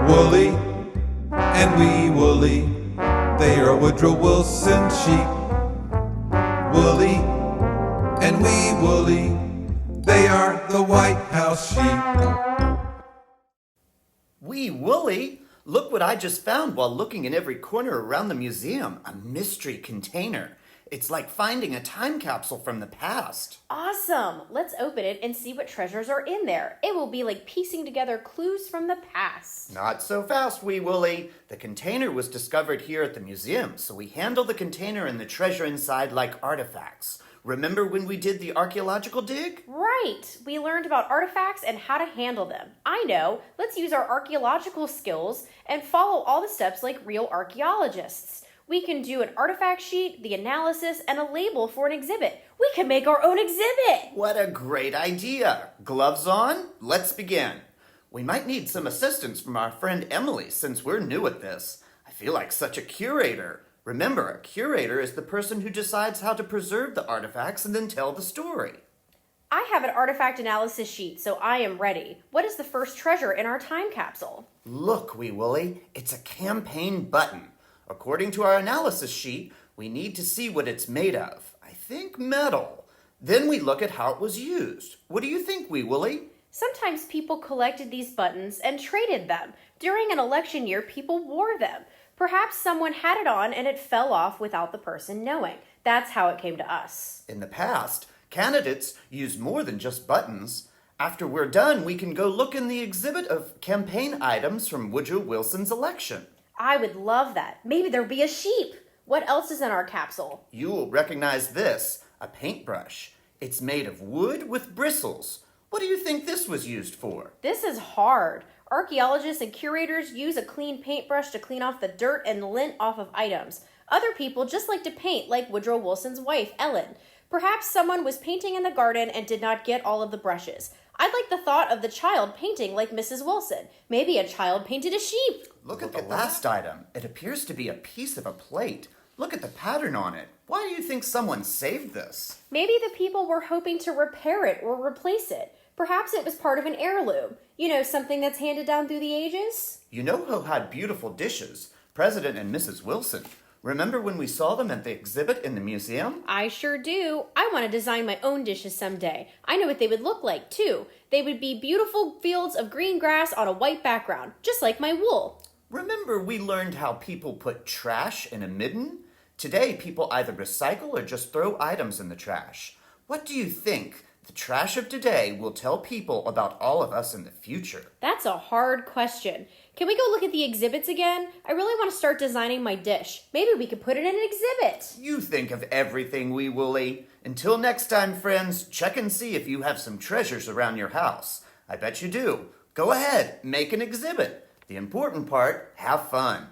Woolly and wee woolly, they are Woodrow Wilson sheep. Woolly and wee woolly, they are the White House sheep. Wee Woolly, look what I just found while looking in every corner around the museum. A mystery container. It's like finding a time capsule from the past. Awesome! Let's open it and see what treasures are in there. It will be like piecing together clues from the past. Not so fast, Wee Woolly. The container was discovered here at the museum, so we handle the container and the treasure inside like artifacts. Remember when we did the archaeological dig? Right! We learned about artifacts and how to handle them. I know! Let's use our archaeological skills and follow all the steps like real archaeologists. We can do an artifact sheet, the analysis, and a label for an exhibit. We can make our own exhibit! What a great idea! Gloves on? Let's begin. We might need some assistance from our friend Emily since we're new at this. I feel like such a curator. Remember, a curator is the person who decides how to preserve the artifacts and then tell the story. I have an artifact analysis sheet, so I am ready. What is the first treasure in our time capsule? Look, Wee Woolly, it's a campaign button. According to our analysis sheet, we need to see what it's made of. I think metal. Then we look at how it was used. What do you think, Wee Woolly? Sometimes people collected these buttons and traded them. During an election year, people wore them. Perhaps someone had it on and it fell off without the person knowing. That's how it came to us. In the past, candidates used more than just buttons. After we're done, we can go look in the exhibit of campaign items from Woodrow Wilson's election. I would love that. Maybe there'll be a sheep. What else is in our capsule? You will recognize this, a paintbrush. It's made of wood with bristles. What do you think this was used for? This is hard. Archaeologists and curators use a clean paintbrush to clean off the dirt and lint off of items. Other people just like to paint, like Woodrow Wilson's wife, Ellen. Perhaps someone was painting in the garden and did not get all of the brushes. I'd like the thought of the child painting like Mrs. Wilson. Maybe a child painted a sheep. Look at the last item. It appears to be a piece of a plate. Look at the pattern on it. Why do you think someone saved this? Maybe the people were hoping to repair it or replace it. Perhaps it was part of an heirloom. You know, something that's handed down through the ages? You know who had beautiful dishes? President and Mrs. Wilson. Remember when we saw them at the exhibit in the museum? I sure do. I want to design my own dishes someday. I know what they would look like, too. They would be beautiful fields of green grass on a white background, just like my wool. Remember we learned how people put trash in a midden? Today, people either recycle or just throw items in the trash. What do you think? The trash of today will tell people about all of us in the future. That's a hard question. Can we go look at the exhibits again? I really want to start designing my dish. Maybe we could put it in an exhibit. You think of everything, Wee Woolly. Until next time, friends, check and see if you have some treasures around your house. I bet you do. Go ahead, make an exhibit. The important part, have fun.